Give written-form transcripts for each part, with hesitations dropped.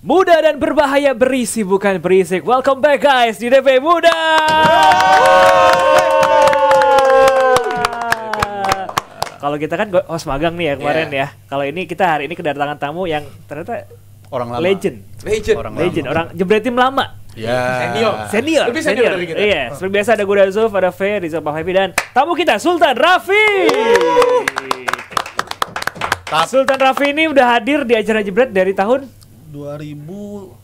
Muda dan berbahaya berisi bukan berisik. Welcome back guys di DP Muda. Kalau kita kan host magang nih ya kemarin ya. Kalau ini kita hari ini kedatangan tamu yang ternyata orang lama. Legend. Orang jebret tim lama. Ya. Senior. Lebih senior dari kita. Iya, seperti biasa ada gue Zuf, ada Fer, Rizal Pak dan tamu kita Sultan Raffi. Sultan Raffi ini udah hadir di acara jebret dari tahun 2020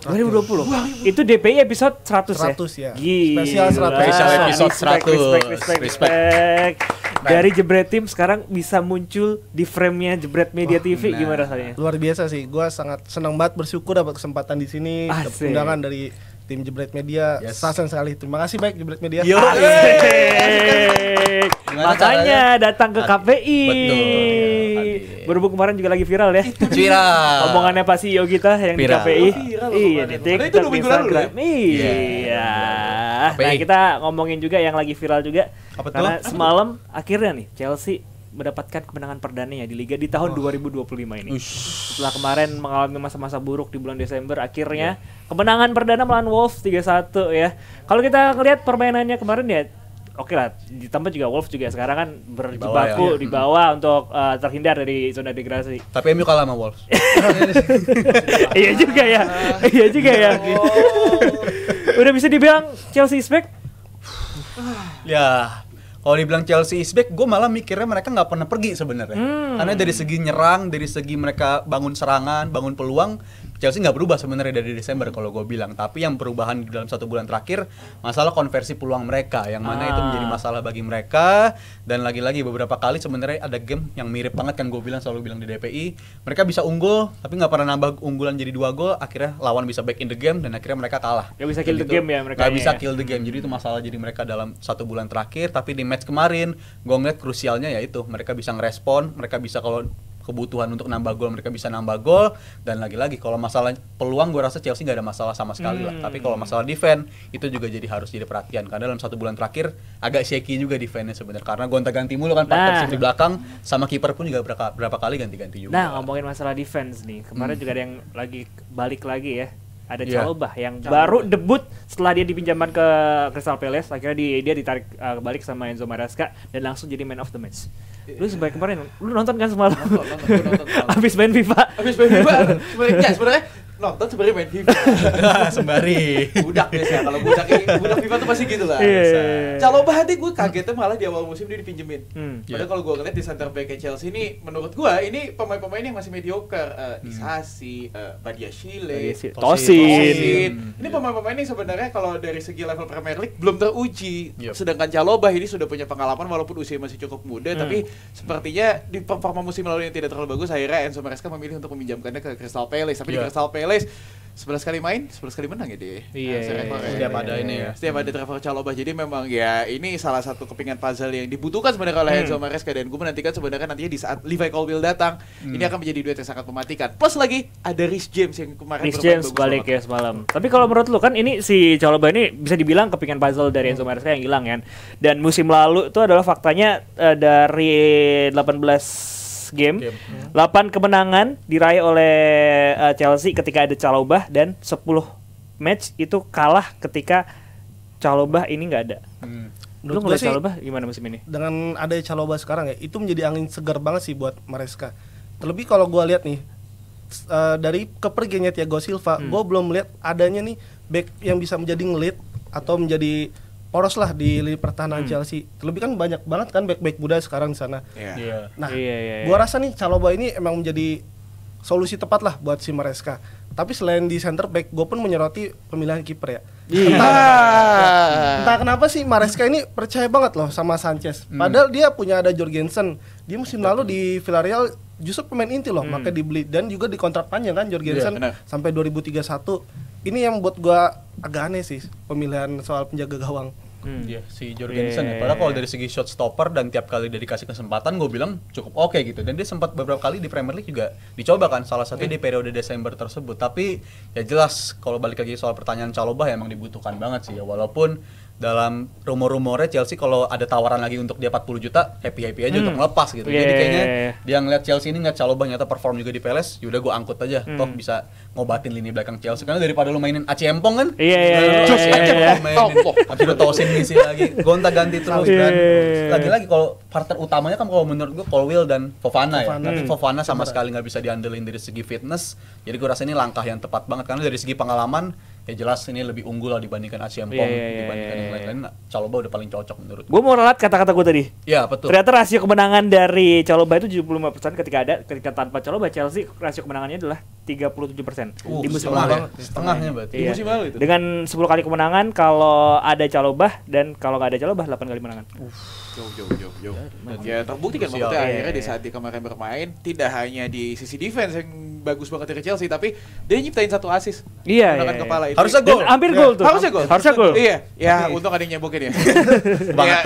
terakhir. 2020. Itu DPI episode 100 ya? 100 ya. Gila. Spesial 100. Spesial episode 100. Respect. Dari Jebret Tim sekarang bisa muncul di frame-nya Jebret Media TV, gimana rasanya? Luar biasa sih. Gua sangat senang banget, bersyukur dapat kesempatan di sini, dapat Asik. undangan dari tim Jebret Media. Yes. Sasen sekali. Terima kasih baik Jebret Media. Yo. Asik. Makanya datang ke KPI. Betul. Berhubung kemarin juga lagi viral ya. Viral. Omongannya Pak CEO kita yang di Viral. KPI. Viral loh Iya, kemarin. di Padahal itu TikTok, 2 minggu lalu Instagram. loh Iya. KPI. Nah, kita ngomongin juga yang lagi viral juga. Apa tuh? Karena semalam akhirnya nih Chelsea mendapatkan kemenangan perdananya di Liga di tahun 2025 ini. Setelah kemarin mengalami masa-masa buruk di bulan Desember, akhirnya kemenangan perdana melawan Wolves 3-1 ya. Kalau kita ngelihat permainannya kemarin ya oke lah, ditambah juga Wolves juga sekarang kan berjibaku di bawah untuk terhindar dari zona degradasi. Tapi MU kalah sama Wolves. Iya juga ya. Iya juga ya. Udah bisa dibilang Chelsea is back? Ya, kalau dibilang Chelsea is back, gue malah mikirnya mereka nggak pernah pergi sebenarnya. Karena dari segi nyerang, dari segi mereka bangun serangan, bangun peluang, Chelsea nggak berubah sebenarnya dari Desember kalau gue bilang. Tapi yang perubahan di dalam 1 bulan terakhir, masalah konversi peluang mereka, yang mana itu menjadi masalah bagi mereka. Dan lagi-lagi beberapa kali sebenarnya ada game yang mirip banget kan gue selalu bilang di DPI, mereka bisa unggul, tapi nggak pernah nambah unggulan jadi 2 gol. Akhirnya lawan bisa back in the game dan akhirnya mereka kalah. Gak bisa kill the game ya mereka. Gak bisa kill the game, jadi itu masalah jadi mereka dalam 1 bulan terakhir. Tapi di match kemarin, gue ngeliat krusialnya yaitu mereka bisa ngerespon, mereka bisa kalau kebutuhan untuk nambah gol mereka bisa nambah gol. Dan lagi-lagi kalau masalah peluang gue rasa Chelsea nggak ada masalah sama sekali lah. Tapi kalau masalah defense itu juga jadi harus jadi perhatian karena dalam 1 bulan terakhir agak shaky juga defense-nya sebenarnya karena gonta-ganti mulu kan partnership di belakang sama kiper pun juga berapa kali ganti-ganti juga. Nah, ngomongin masalah defense nih, kemarin juga ada yang lagi balik lagi ya. Ada Iya. Chalobah yang baru debut setelah dia dipinjamkan ke Crystal Palace. Akhirnya dia ditarik balik sama Enzo Maresca dan langsung jadi man of the match. Lu sebagai kemarin, lu nonton kan semalam? Nonton. Habis main FIFA. Habis main FIFA, sebenarnya nonton sebenarnya main FIFA. Sembari. Budak biasanya kalau budak FIFA tuh pasti gitu lah. Iya. Chalobah tadi gue kagetnya malah di awal musim dia dipinjemin. Padahal Iya. kalau gue ngeliat di center back Chelsea ini menurut gue ini pemain-pemain yang masih mediocre. Disasi, Badiashile, Tosin. Ini pemain-pemain yang sebenarnya kalau dari segi level Premier League belum teruji. Yep. Sedangkan Chalobah ini sudah punya pengalaman walaupun usia masih cukup muda, tapi sepertinya di performa musim lalu yang tidak terlalu bagus, akhirnya Enzo Maresca memilih untuk meminjamkannya ke Crystal Palace. Tapi di Crystal Palace 11 kali main, 11 kali menang ya dia. Iya, setiap ada ini ya. Setiap ada Trevor Chalobah. Jadi memang ya ini salah satu kepingan puzzle yang dibutuhkan sebenarnya oleh Enzo Maresca, dan gue menantikan sebenarnya nantinya di saat Levi Colwill datang, ini akan menjadi duet yang sangat mematikan. Plus lagi ada Reece James yang kemarin Reece bermain James bagus balik banget. ya semalam. Tapi kalau menurut lu kan ini si Chalobah ini bisa dibilang kepingan puzzle dari Enzo Maresca yang hilang kan. Dan musim lalu itu adalah faktanya dari 18 game, 8 kemenangan diraih oleh Chelsea ketika ada Chalobah dan 10 match itu kalah ketika Chalobah ini nggak ada. Lu Menurut gua ngeliat sih, Chalobah gimana musim ini? dengan adanya Chalobah sekarang ya, itu menjadi angin segar banget sih buat Maresca. Terlebih kalau gua lihat nih dari kepergiannya Thiago Silva, gua belum melihat adanya nih back yang bisa menjadi ngelit atau menjadi poros lah di lini pertahanan Chelsea. Terlebih kan banyak banget kan back-back muda sekarang di sana. Iya. Nah, Iya. gua rasa nih Chalobah ini emang menjadi solusi tepat lah buat si Maresca. Tapi selain di center back, gue pun menyoroti pemilihan kiper ya. Entah kenapa sih Maresca ini percaya banget loh sama Sanchez. Padahal dia punya ada Jorgensen. Dia musim lalu di Villarreal justru pemain inti loh, makanya dibeli dan juga di kontrak panjang kan Jorgensen benar. sampai 2031. Ini yang buat gua agak aneh sih pemilihan soal penjaga gawang. Iya, si Jorgensen ya. Padahal kalau dari segi shot stopper dan tiap kali dia dikasih kesempatan, gue bilang cukup oke gitu. Dan dia sempat beberapa kali di Premier League juga dicoba kan, salah satunya di periode Desember tersebut. Tapi ya jelas kalau balik lagi soal pertanyaan Chalobah ya emang dibutuhkan banget sih ya. Walaupun dalam rumor-rumornya Chelsea kalau ada tawaran lagi untuk dia 40 juta, happy-happy aja untuk melepas gitu. Jadi kayaknya dia ngeliat Chelsea ini ngeliat Chalobah nyata perform juga di Palace, yaudah gue angkut aja, toh bisa ngobatin lini belakang Chelsea. Karena daripada lu mainin Aciempong kan, habis itu Tosin ngisi lagi, gonta-ganti terus. Dan lagi-lagi kalau partner utamanya kan kalau menurut gue Colwill dan Fofana ya. Tapi Fofana sama sekali nggak bisa diandelin dari segi fitness. Jadi gue rasa ini langkah yang tepat banget karena dari segi pengalaman ya jelas ini lebih unggul lah dibandingkan Aciempong, dibandingkan yang lain-lain. Chalobah udah paling cocok menurut gue. Gue mau ralat kata-kata gue tadi. Iya, betul. Ternyata rasio kemenangan dari Chalobah itu 75% ketika tanpa Chalobah Chelsea rasio kemenangannya adalah 37% di musim lalu. Setengahnya berarti. Di musim lalu itu. Dengan 10 kali kemenangan kalau ada Chalobah dan kalau nggak ada Chalobah 8 kali kemenangan. Jauh. Ya terbukti kan maksudnya akhirnya di saat dia kemarin bermain tidak hanya di sisi defense yang bagus banget dari Chelsea tapi dia nyiptain 1 assist. Iya. Kepala itu. Harusnya gol. Dan hampir gol tuh. Harusnya gol. Iya. Ya untung ada yang nyebokin ya.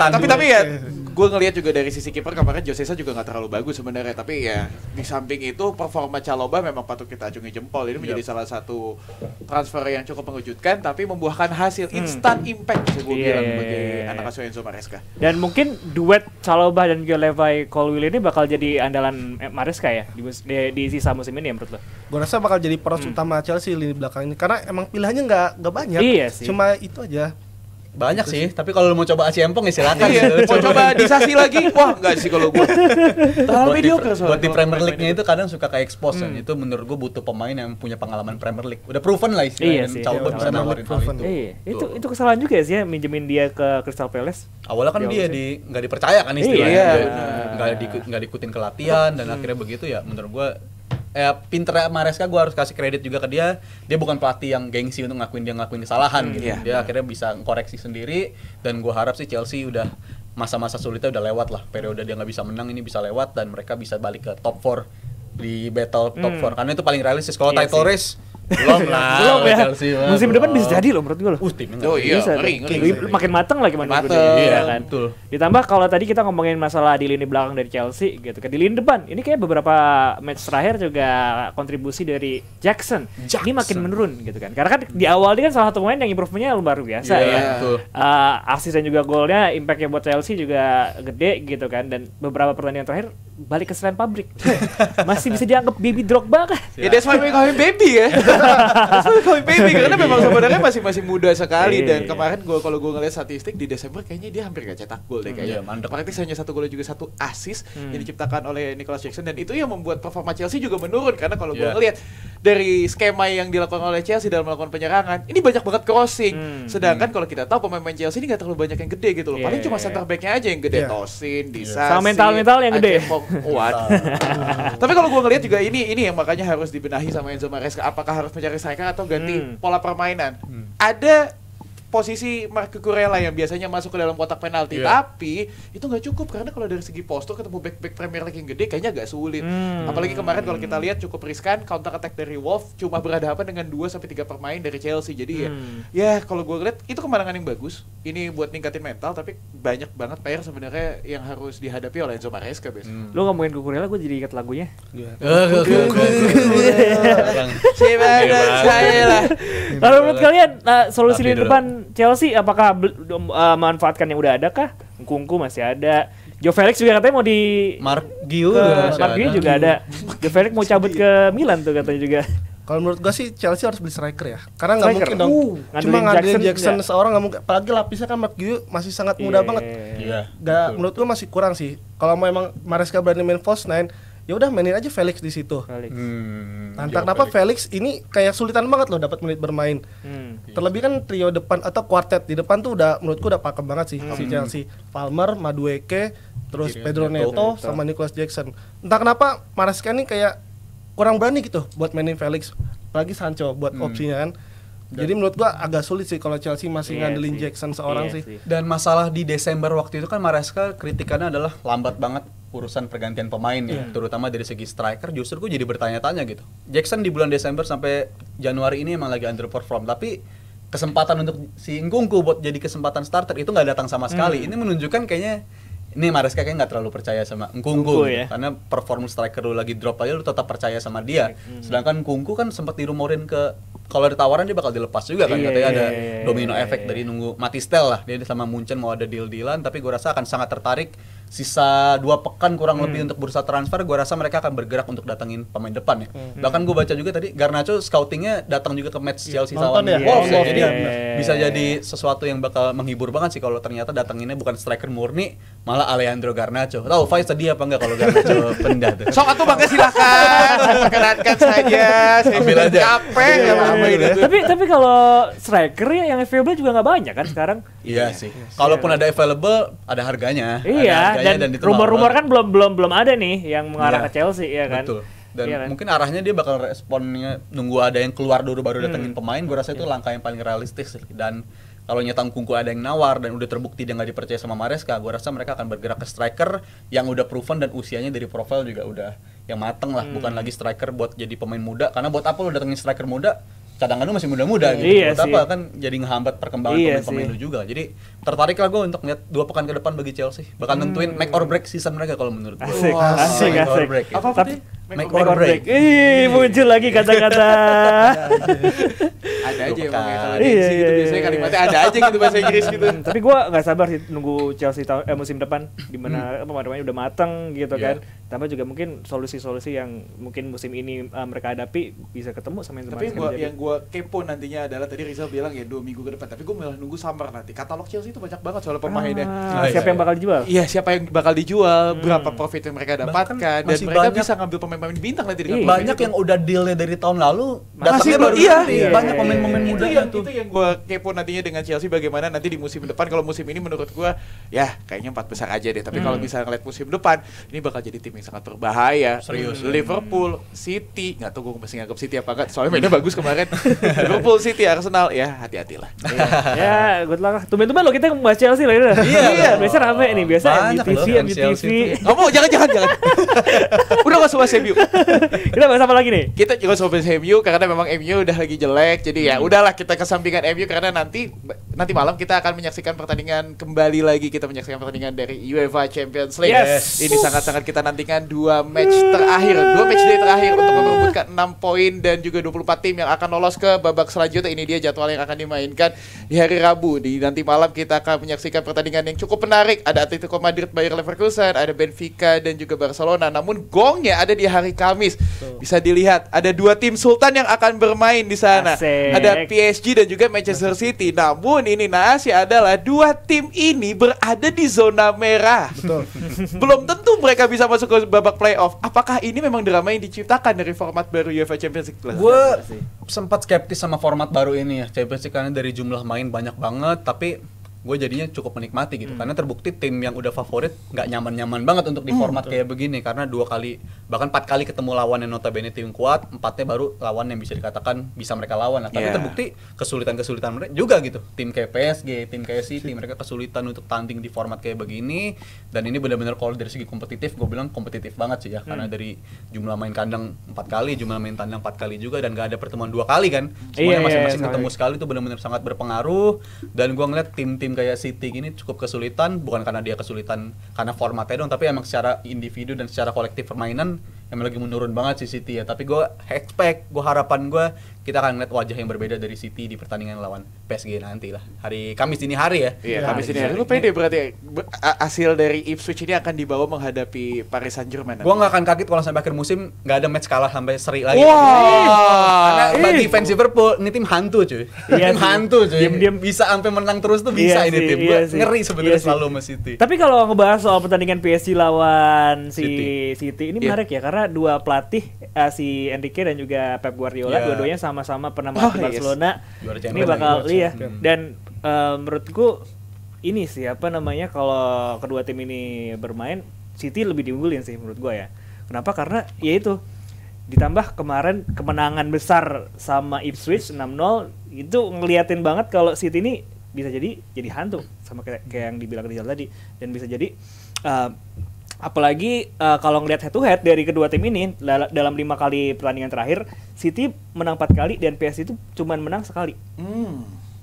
Tapi ya gue ngelihat juga dari sisi kiper kemarin Josesa juga nggak terlalu bagus sebenarnya tapi ya di samping itu performa Chalobah memang patut kita acungi jempol. Ini menjadi salah satu transfer yang cukup mengejutkan tapi membuahkan hasil instant impact bisa gue bilang bagi anak asuh Enzo Maresca. Dan mungkin duet Chalobah dan juga Levi Colwill ini bakal jadi andalan Maresca ya di sisa musim ini ya menurut lo? Gue rasa bakal jadi poros utama Chelsea lini belakang ini karena emang pilihannya nggak banyak. Iya sih. Cuma itu aja. Banyak sih, tapi kalau lu mau coba Aciempong ya silakan. Mau coba disasi lagi? Wah, enggak sih kalau gue. Terlalu mediocre soalnya. Buat di Premier League-nya itu kadang suka kayak expose dan itu menurut gue butuh pemain yang punya pengalaman Premier League. Udah proven lah istilahnya. Iya Chalobah bisa nawarin hal itu. Iya, itu kesalahan juga sih ya minjemin dia ke Crystal Palace. Awalnya kan dia nggak dipercaya kan istilahnya. Nggak diikutin ke latihan dan akhirnya begitu ya menurut gue pinternya Maresca gue harus kasih kredit juga ke dia bukan pelatih yang gengsi untuk ngelakuin kesalahan gitu. Dia akhirnya bisa koreksi sendiri dan gue harap sih Chelsea udah masa-masa sulitnya udah lewat lah, periode dia nggak bisa menang ini bisa lewat dan mereka bisa balik ke top 4 di battle top 4 karena itu paling realistis. Kalau title race belum ya. Musim depan bisa jadi loh menurut gue loh. Bisa. Makin mateng lagi mateng. Iya kan. Betul. Ditambah kalau tadi kita ngomongin masalah di lini belakang dari Chelsea gitu kan. Di lini depan ini kayak beberapa match terakhir juga kontribusi dari Jackson. Ini makin menurun gitu kan. Karena kan di awal dia kan salah satu pemain yang improve-nya luar biasa ya. Assist dan juga golnya impact-nya buat Chelsea juga gede gitu kan dan beberapa pertandingan terakhir balik ke Slam Pabrik. Masih bisa dianggap baby Drogba kan? Ya that's why we call him baby ya. Baby karena memang sebenarnya masih muda sekali dan kemarin kalau gue ngeliat statistik di Desember kayaknya dia hampir gak cetak gol deh kayaknya. Praktis hanya 1 gol juga 1 assist yang diciptakan oleh Nicholas Jackson dan itu yang membuat performa Chelsea juga menurun karena kalau gue ngeliat dari skema yang dilakukan oleh Chelsea dalam melakukan penyerangan ini banyak banget crossing. Sedangkan kalau kita tahu pemain Chelsea ini gak terlalu banyak yang gede gitu loh. Paling cuma center back-nya aja yang gede, Tosin, Disasi, sama mental yang gede. Tapi kalau gue ngeliat juga ini yang makanya harus dibenahi sama Enzo Maresca. Apakah harus mencari striker atau ganti pola permainan? Ada posisi Marc Cucurella yang biasanya masuk ke dalam kotak penalti, tapi itu nggak cukup karena kalau dari segi postur ketemu back Premier League yang gede kayaknya agak sulit. Apalagi kemarin kalau kita lihat cukup riskan counter attack dari Wolves cuma berhadapan dengan 2-3 pemain dari Chelsea. Jadi ya kalau gue lihat itu kemenangan yang bagus. Ini buat ningkatin mental tapi banyak banget PR sebenarnya yang harus dihadapi oleh Enzo Maresca, Bes. Lu ngomongin Cucurella gue jadi ingat lagunya. Saya lah. Kalau menurut kalian solusi di depan Chelsea apakah memanfaatkan yang udah ada kah? Nkunku masih ada. Joe Felix juga katanya mau di Mark Guiu juga ada. Joe Felix mau cabut ke Milan tuh katanya juga. Kalau menurut gue sih Chelsea harus beli striker ya. Karena nggak mungkin dong cuma ngandelin Jackson seorang nggak mungkin. Apalagi lapisnya kan Mark Guiu masih sangat muda banget. Menurut gue masih kurang sih. Kalau memang Maresca berani main false nine, ya udah mainin aja Felix di situ. Entah kenapa Felix ini kayak sulitan banget loh dapat menit bermain. Terlebih kan trio depan atau quartet di depan tuh udah menurutku udah pakem banget sih si Chelsea. Palmer, Madueke, terus Pedro Neto sama Nicholas Jackson. Entah kenapa Maresca ini kayak kurang berani gitu buat mainin Felix. Apalagi Sancho buat opsinya kan. Jadi menurut gua agak sulit sih kalau Chelsea masih ngandelin Jackson seorang sih. Dan masalah di Desember waktu itu kan Maresca kritikannya adalah lambat banget urusan pergantian pemain ya, terutama dari segi striker. Justru gue jadi bertanya-tanya gitu. Jackson di bulan Desember sampai Januari ini emang lagi underperform, tapi kesempatan untuk si Nkunku buat jadi kesempatan starter itu nggak datang sama sekali. Ini menunjukkan kayaknya ini Maresca kayak nggak terlalu percaya sama Nkunku gitu. Karena perform striker lu lagi drop aja lu tetap percaya sama dia. Sedangkan Nkunku kan sempat dirumorin ke kalau ada tawaran dia bakal dilepas juga kan, katanya ada Iya, domino efek dari nunggu mati stel lah, dia sama Munchen mau ada deal-dealan, tapi gue rasa akan sangat tertarik sisa 2 pekan kurang lebih untuk bursa transfer, gue rasa mereka akan bergerak untuk datengin pemain depan ya. Bahkan gue baca juga tadi Garnacho scoutingnya datang juga ke match Chelsea Nonton lawan ya? Wolves ya. Iya, Jadi iya. bisa jadi sesuatu yang bakal menghibur banget sih kalau ternyata datanginnya bukan striker murni, malah Alejandro Garnacho. Tahu Faiz sedih apa enggak kalau Garnacho pindah tuh? Sok atuh Bangga silakan, perkenankan saja. Saya Ambil sudah aja. capek ya lama ini tuh. Tapi kalau striker ya yang available juga nggak banyak kan sekarang. Iya sih. Kalaupun ada available, ada harganya. Iya, Ada harganya dan itu rumor-rumor mahal. kan belum ada nih yang mengarah Iya. ke Chelsea ya kan. Betul. Dan Iya kan? mungkin arahnya dia bakal responnya nunggu ada yang keluar dulu baru datengin pemain. Gue rasa itu langkah yang paling realistis. Dan kalau Nyetang Kungku ada yang nawar dan udah terbukti dia nggak dipercaya sama Maresca, gue rasa mereka akan bergerak ke striker yang udah proven dan usianya dari profil juga udah yang mateng lah. Bukan lagi striker buat jadi pemain muda. Karena buat apa lu datengin striker muda? Cadangan lu masih muda-muda gitu. Iya Buat sih. apa kan jadi ngehambat perkembangan Iya pemain-pemain sih. lu juga. Jadi tertarik lah gue untuk lihat 2 pekan ke depan bagi Chelsea. Bakal nentuin make or break season mereka kalau menurut gue. Asik, Make or asik. break, ya. Apa Tapi- tadi? Make Make or break. Ih, muncul lagi kata-kata. Ada aja emang ya kalau Iya, di sini iya, gitu biasanya iya. kalimatnya ada aja gitu bahasa Inggris gitu. Tapi gue nggak sabar sih nunggu Chelsea musim depan di mana pemain-pemainnya udah mateng gitu Iya. kan. Tambah juga mungkin solusi-solusi yang mungkin musim ini mereka hadapi bisa ketemu sama yang Tapi kemarin yang gua kepo nantinya adalah tadi Rizal bilang ya 2 minggu ke depan. Tapi gue malah nunggu summer nanti. Katalog Chelsea itu banyak banget soal pemainnya. Siapa yang bakal dijual? Iya, siapa yang bakal dijual, berapa profit yang mereka dapatkan, dan masih mereka banyak- bisa ngambil pemain-pemain bintang nanti dengan Iya. pemain Banyak itu. yang udah dealnya dari tahun lalu, Masih datangnya baru iya. nanti. Iya, Banyak iya, pemain-pemain iya. muda Itu yang gue kepo nantinya dengan Chelsea bagaimana nanti di musim depan. Kalau musim ini menurut gue ya kayaknya 4 besar aja deh. Tapi kalau misalnya ngeliat musim depan, ini bakal jadi tim yang sangat berbahaya. Serius. Liverpool, City, nggak tahu gue masih nganggap City apa enggak. Soalnya mainnya bagus kemarin. Liverpool, City, Arsenal, ya hati-hatilah. Ya, good luck lah. Tumben-tumben lo kita bahas Chelsea lah gitu. Iya. Biasa rame nih, biasa Banyak MUTV, loh, MUTV. Chelsea tuh. Nggak mau, jangan. Udah gak suka MU. Kita bahas apa lagi nih? Kita juga sobat MU karena memang MU udah lagi jelek. Jadi ya udahlah kita kesampingkan MU karena nanti malam kita akan menyaksikan pertandingan kembali lagi. Kita menyaksikan pertandingan dari UEFA Champions League. Yes. Ini sangat-sangat kita nantikan 2 match terakhir, 2 match day terakhir untuk memperebutkan 6 poin dan juga 24 tim yang akan lolos ke babak selanjutnya. Ini dia jadwal yang akan dimainkan di hari Rabu. Di nanti malam kita akan menyaksikan pertandingan yang cukup menarik. Ada Atletico Madrid, Bayer Leverkusen, ada Benfica dan juga Barcelona. Namun gongnya ada di hari Kamis. Bisa dilihat ada 2 tim sultan yang akan bermain di sana. Asik. Ada PSG dan juga Manchester City. Namun ini naasnya adalah 2 tim ini berada di zona merah. Belum tentu mereka bisa masuk ke babak playoff. Apakah ini memang drama yang diciptakan dari format baru UEFA Champions League? Gue sempat skeptis sama format baru ini ya, Champions League, karena dari jumlah main banyak banget, tapi gue jadinya cukup menikmati gitu, karena terbukti tim yang udah favorit nggak nyaman-nyaman banget untuk di format kayak begini, karena 2 kali bahkan 4 kali ketemu lawan yang notabene tim kuat, 4-nya baru lawan yang bisa dikatakan bisa mereka lawan lah. Tapi Yeah. terbukti kesulitan mereka juga gitu, tim kayak PSG, tim kayak City, mereka kesulitan untuk tanding di format kayak begini. Dan ini benar-benar kalau dari segi kompetitif, gue bilang kompetitif banget sih ya, karena dari jumlah main kandang 4 kali, jumlah main tandang 4 kali juga, dan gak ada pertemuan 2 kali kan, semuanya Iya, masing-masing iya, ketemu sekali, itu benar-benar sangat berpengaruh. Dan gue ngeliat tim-tim kayak City ini cukup kesulitan, bukan karena dia kesulitan karena formatnya dong, tapi emang secara individu dan secara kolektif permainan emang lagi menurun banget sih City ya. Tapi gue harapan gue kita akan ngeliat wajah yang berbeda dari City di pertandingan lawan PSG nanti lah, hari Kamis dini hari ya. Iya, Ya, Kamis ini. iya. Lu pede berarti hasil dari Ipswich ini akan dibawa menghadapi Paris Saint-Germain nanti? Gue gak akan kaget kalau sampai akhir musim gak ada match kalah sampai seri lagi. Wah. Karena bagi fans Liverpool ini tim hantu cuy. Iya Tim sih. hantu cuy. Diam-diam. Bisa sampai menang terus tuh bisa Iya ini sih, tim. iya Gue sih. ngeri sebenarnya Iya sih. selalu sama City. Tapi kalau ngebahas soal pertandingan PSG lawan si City ini Iya. menarik ya, karena 2 pelatih si Enrique dan juga Pep Guardiola, Iya. dua-duanya sama-sama pernah melatih yes. Barcelona. Juara Ini champion bakal lagi. iya. Dan menurutku ini sih apa namanya, kalau kedua tim ini bermain, City lebih diunggulin sih menurut gua ya. Kenapa? Karena ya itu, ditambah kemarin kemenangan besar sama Ipswich 6-0, itu ngeliatin banget kalau City ini bisa jadi hantu sama kayak yang dibilang Rizal tadi, dan bisa jadi apalagi kalau ngelihat head to head dari kedua tim ini dalam 5 kali pertandingan terakhir, City menang 4 kali dan PSG itu cuman menang sekali.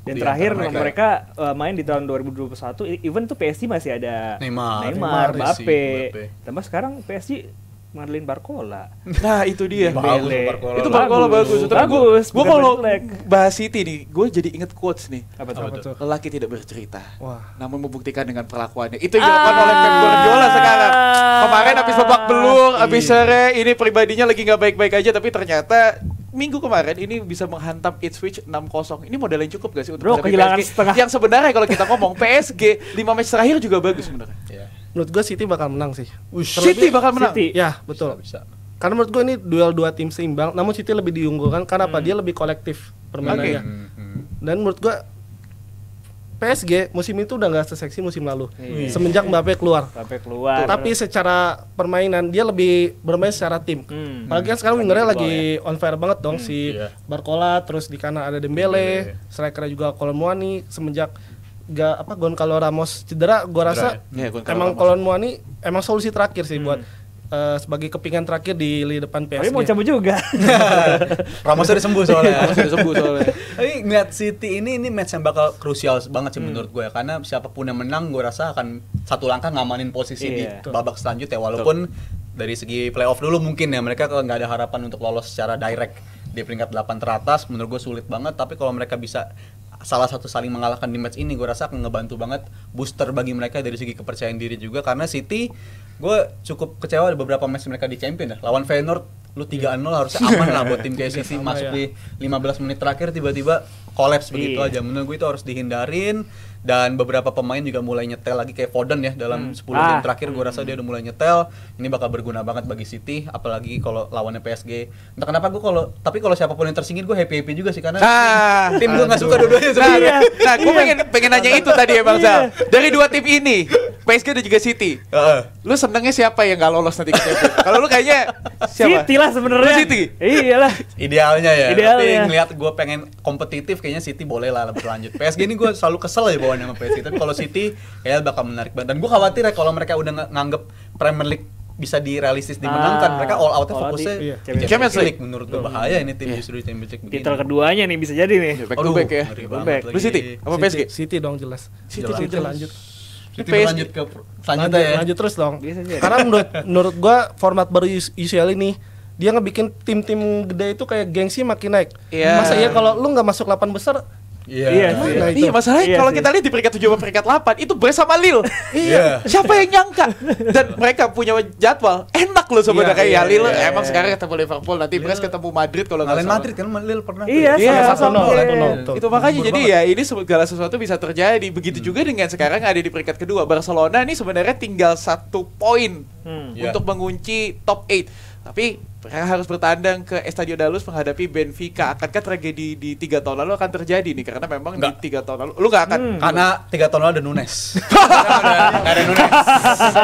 Dan Di terakhir antara mereka main di tahun 2021, even tuh PSG masih ada Neymar, Mbappe. Messi, Mbappe. Tambah sekarang PSG Madeleine Barcola. Nah, itu dia. Bagus Dembele. Barcola. Itu Barcola bagus. Bagus. Gue bukan kalau jelek. bahas City nih, gue jadi inget quotes nih. Apa Apa tuh? tuh? Lelaki tidak bercerita, Wah. namun membuktikan dengan perlakuannya. Itu yang dilakukan oleh Pep Guardiola sekarang. Kemarin habis babak belur, habis sore, ini pribadinya lagi nggak baik-baik aja, tapi ternyata minggu kemarin ini bisa menghantam Ipswich 6-0. Ini modal yang cukup gak sih untuk Bro, menghadapi kehilangan PSG? setengah. Yang sebenarnya kalau kita ngomong PSG 5 match terakhir juga bagus sebenarnya. Iya. Menurut gue City bakal menang sih. City bakal menang. City. Ya, betul. Bisa. Karena menurut gue ini duel dua tim seimbang, namun City lebih diunggulkan karena apa? Dia lebih kolektif permainannya. Dan menurut gue PSG musim itu udah nggak seseksi musim lalu. Iya. Semenjak Mbappe keluar. Sampai keluar. Tapi secara permainan dia lebih bermain secara tim. Apalagi kan sekarang wingernya lagi on fire banget dong si iya. Barcola, terus di kanan ada Dembele, strikernya juga Kolomwani. Semenjak Goncalo Ramos cedera, gua rasa Iya, Goncalo emang Ramos. Kolomwani emang solusi terakhir sih buat sebagai kepingan terakhir di lini depan Tapi PSG. mau cabut juga. Ramos udah sembuh soalnya. Ramos sudah sembuh soalnya. Tapi ngeliat City ini match yang bakal krusial banget sih menurut gue ya. Karena siapapun yang menang gue rasa akan satu langkah ngamanin posisi di Iya. babak selanjutnya. Walaupun dari segi playoff dulu mungkin ya mereka kalau nggak ada harapan untuk lolos secara direct di peringkat 8 teratas, menurut gue sulit banget. Tapi kalau mereka bisa salah satu saling mengalahkan di match ini, gue rasa akan ngebantu banget booster bagi mereka dari segi kepercayaan diri juga. Karena City gue cukup kecewa di beberapa match mereka di Champion ya. Lawan Feyenoord lu 3-0 harusnya aman lah buat tim kayak City. Masuk di 15 menit terakhir tiba-tiba kolaps begitu Iya. aja. Menurut gue itu harus dihindarin. Dan beberapa pemain juga mulai nyetel lagi kayak Foden ya dalam 10 game terakhir gue rasa dia udah mulai nyetel. Ini bakal berguna banget bagi City, apalagi kalau lawannya PSG. Entah kenapa gue tapi kalau siapapun yang tersingkir gue happy juga sih karena tim gue nggak suka dua-duanya sebenarnya. Nah, gue pengen nanya itu tadi ya Bang Zal. Dari dua tim ini, PSG dan juga City. Lu senengnya siapa yang nggak lolos nanti ke Champions? Kalau lu kayaknya siapa? City lah sebenarnya. Lu City? Iyalah. Idealnya ya. Idealnya. Tapi ngeliat gue pengen kompetitif kayaknya City boleh lah berlanjut. PSG ini gue selalu kesel ya bawaan sama PSG. Tapi kalau City kayaknya bakal menarik banget. Dan gue khawatir ya kalau mereka udah nganggep Premier League bisa direalistis dimenangkan. Mereka all out-nya all out fokusnya di- di Champions League. Menurut gue bahaya ini tim justru di Champions League begini. Titel keduanya nih bisa jadi nih. Back to back ya. ngeri Back to banget back. lagi. Lu City? Apa PSG? City dong jelas. City Jelas. dong, jelas. lanjut. City PSG. berlanjut ke selanjutnya ya. Lanjut terus dong. Bisa jadi. Karena menurut gua format baru UCL ini dia ngebikin tim-tim gede itu kayak gengsi makin naik. Iya. Masa iya kalau lu nggak masuk 8 besar? Iya Iya. sih. Nah, itu. Iya, masalahnya Iya kalau sih. kita lihat di peringkat 7 sama peringkat 8 itu Brest sama Lille. Iya. Siapa yang nyangka? Dan mereka punya jadwal enak loh sebenarnya kayak Iya, Lille iya, emang iya. sekarang ketemu Liverpool, nanti Brest ketemu Madrid kalau nggak Ngalahin salah. Madrid kan Lille pernah. Iya, tuh. Iya, sama-sama. sama-sama. Iya. Itu makanya Gembur jadi banget. ya ini segala sesuatu bisa terjadi. Begitu juga dengan sekarang ada di peringkat kedua Barcelona ini sebenarnya tinggal 1 poin Iya. untuk mengunci top 8. Tapi mereka harus bertandang ke Estadio da Luz menghadapi Benfica. Akankah tragedi di 3 tahun lalu akan terjadi nih? Karena memang Nggak. di 3 tahun lalu lu nggak akan. Karena 3 tahun lalu ada Nunes. Nggak ada Nunes.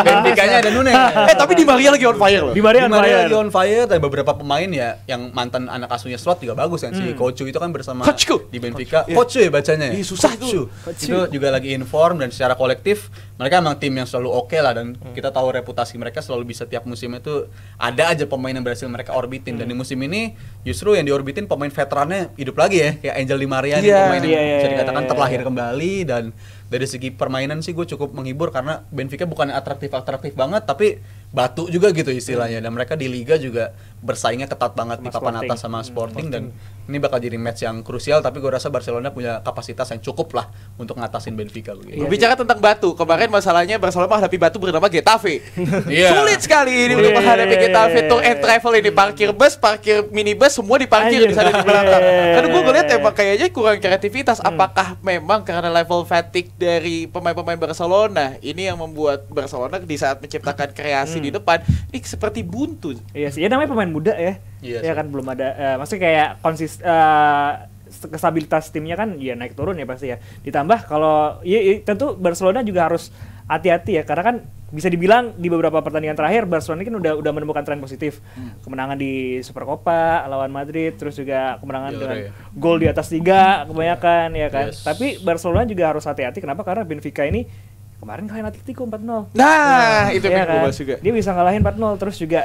Benfica-nya ada Nunes. Tapi Di Maria lagi on fire loh. Di Maria Di mana Fire. lagi on fire dan beberapa pemain ya yang mantan anak asuhnya Slot juga bagus kan si Kocu itu kan bersama Kocu. di Benfica. Iya. Kocu ya bacanya. Iya, susah Kocu. Kocu. Itu juga lagi inform dan secara kolektif mereka emang tim yang selalu oke lah dan kita tahu reputasi mereka selalu bisa tiap musimnya itu ada aja pemain yang berhasil mereka orbitin dan di musim ini justru yang diorbitin pemain veterannya hidup lagi ya kayak Angel Di Maria nih Iya. pemain yang Iya, bisa iya, dikatakan iya, terlahir iya. kembali dan dari segi permainan sih gue cukup menghibur karena Benfica bukan atraktif banget tapi batu juga gitu istilahnya dan mereka di liga juga bersaingnya ketat banget Sama di papan Sporting. atas sama Sporting dan ini bakal jadi match yang krusial tapi gue rasa Barcelona punya kapasitas yang cukup lah untuk ngatasin Benfica begitu. Iya. Berbicara tentang batu, kemarin masalahnya Barcelona menghadapi batu bernama Getafe. Iya. Sulit sekali ini untuk Iya. menghadapi Getafe. Tour and travel ini parkir bus, parkir minibus semua diparkir Anjir. di sana di belakang. Iya. Karena gue ngeliat emang kayaknya kurang kreativitas. Apakah memang karena level fatigue dari pemain-pemain Barcelona ini yang membuat Barcelona di saat menciptakan kreasi di depan ini seperti buntu. Iya sih, ya namanya pemain muda ya. Iya Ya sih. kan belum ada maksudnya kayak stabilitas timnya kan ya naik turun ya pasti ya. Ditambah kalau ya, tentu Barcelona juga harus hati-hati ya karena kan bisa dibilang di beberapa pertandingan terakhir Barcelona kan udah menemukan tren positif. Kemenangan di Supercopa lawan Madrid terus juga kemenangan Del dengan Rey. gol di atas 3 kebanyakan ya kan. Yes. Tapi Barcelona juga harus hati-hati kenapa? Karena Benfica ini kemarin kalahin Atletico 4-0. Nah, itu Iya yang gue bahas juga. Dia bisa ngalahin 4-0 terus juga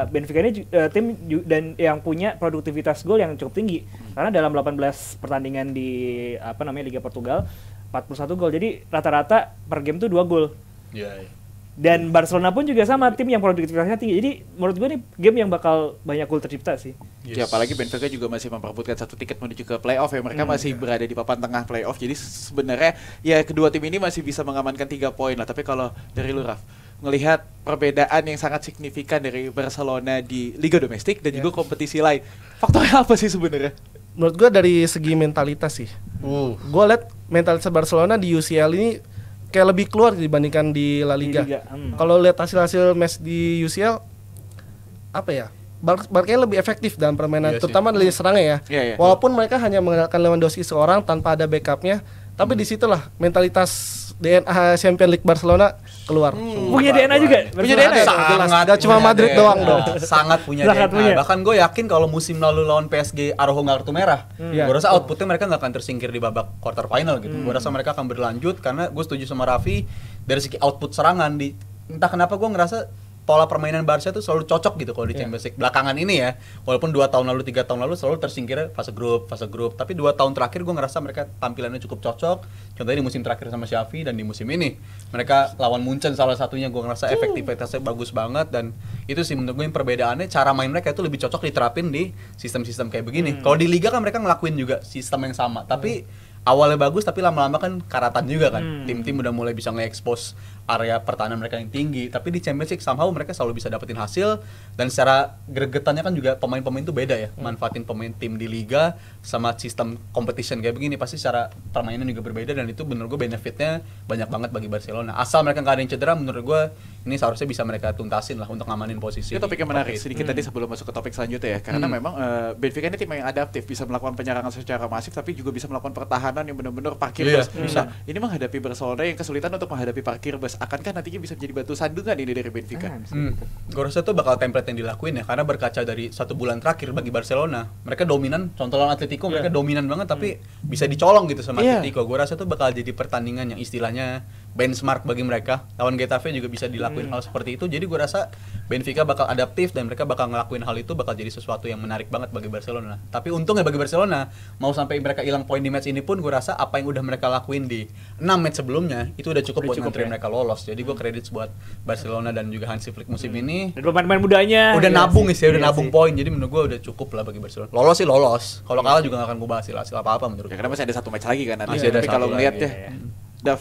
Benfica ini tim dan yang punya produktivitas gol yang cukup tinggi. Karena dalam 18 pertandingan di Liga Portugal 41 gol. Jadi rata-rata per game tuh 2 gol. Iya. Dan Barcelona pun juga sama, tim yang produktivitasnya tinggi. Jadi menurut gue nih game yang bakal banyak gol tercipta sih. Ya apalagi Benfica juga masih memperebutkan satu tiket menuju ke playoff ya. Mereka masih berada di papan tengah playoff. Jadi sebenarnya ya kedua tim ini masih bisa mengamankan 3 poin lah. Tapi kalau dari lu Raf, ngelihat perbedaan yang sangat signifikan dari Barcelona di liga domestik dan juga kompetisi lain, faktornya apa sih sebenarnya? Menurut gue dari segi mentalitas sih. Gue liat mentalitas Barcelona di UCL ini kayak lebih keluar dibandingkan di La Liga. Kalau lihat hasil-hasil match di UCL, apa ya? Barca lebih efektif dalam permainan, terutama dari serangnya ya. Walaupun mereka hanya mengandalkan Lewandowski seorang tanpa ada backupnya, tapi disitulah mentalitas DNA Champions League Barcelona keluar. Punya DNA juga. Punya DNA. Gak cuma Madrid doang dong. Sangat punya DNA. Bahkan gue yakin kalau musim lalu lawan PSG Araujo nggak kartu merah, gue rasa outputnya mereka nggak akan tersingkir di babak quarter final gitu. Gue rasa mereka akan berlanjut karena gue setuju sama Raffi dari segi output serangan di entah kenapa gue ngerasa pola permainan Barca itu selalu cocok gitu kalau di Champions League belakangan ini ya. Walaupun 2 tahun lalu, 3 tahun lalu selalu tersingkir fase grup. Tapi 2 tahun terakhir gue ngerasa mereka tampilannya cukup cocok. Contohnya di musim terakhir sama Xavi dan di musim ini. Mereka lawan Munchen salah satunya gue ngerasa efektivitasnya bagus banget. Dan itu sih menurut gue yang perbedaannya, cara main mereka itu lebih cocok diterapin di sistem-sistem kayak begini. Kalau di Liga kan mereka ngelakuin juga sistem yang sama. Tapi awalnya bagus tapi lama-lama kan karatan juga kan. Tim-tim udah mulai bisa nge-expose area pertahanan mereka yang tinggi, tapi di Champions League somehow mereka selalu bisa dapetin hasil dan secara gregetannya kan juga pemain-pemain itu beda ya. Manfaatin pemain tim di liga sama sistem competition kayak begini pasti secara permainan juga berbeda dan itu menurut gue benefitnya banyak banget bagi Barcelona. Asal mereka nggak ada yang cedera, menurut gue ini seharusnya bisa mereka tuntasin lah untuk ngamanin posisi. Itu topik yang menarik sedikit tadi sebelum masuk ke topik selanjutnya ya, karena memang Benfica ini tim yang adaptif, bisa melakukan penyerangan secara masif tapi juga bisa melakukan pertahanan yang benar-benar parkir bus. Nah, ini menghadapi Barcelona yang kesulitan untuk menghadapi parkir bus. Akankah nantinya bisa menjadi batu sandungan ini dari Benfica? Gue rasa itu bakal template yang dilakuin ya, karena berkaca dari 1 bulan terakhir bagi Barcelona, mereka dominan. Contoh lawan Atletico mereka dominan banget, tapi bisa dicolong gitu sama Atletico. Gue rasa itu bakal jadi pertandingan yang istilahnya benchmark bagi mereka. Lawan Getafe juga bisa dilakuin hal seperti itu. Jadi gue rasa Benfica bakal adaptif dan mereka bakal ngelakuin hal itu, bakal jadi sesuatu yang menarik banget bagi Barcelona. Tapi untungnya bagi Barcelona, mau sampai mereka hilang poin di match ini pun gue rasa apa yang udah mereka lakuin di 6 match sebelumnya itu udah cukup buat nganterin mereka lolos. Jadi gue kredit buat Barcelona dan juga Hansi Flick musim ini. Dan pemain-pemain mudanya udah nabung sih, udah nabung poin. Jadi menurut gue udah cukup lah bagi Barcelona. Lolos sih lolos. Kalau kalah juga gak akan gue bahas hasil apa-apa menurut gue. Karena masih ada 1 match lagi kan nanti. Tapi kalau ngeliat ya, Dav,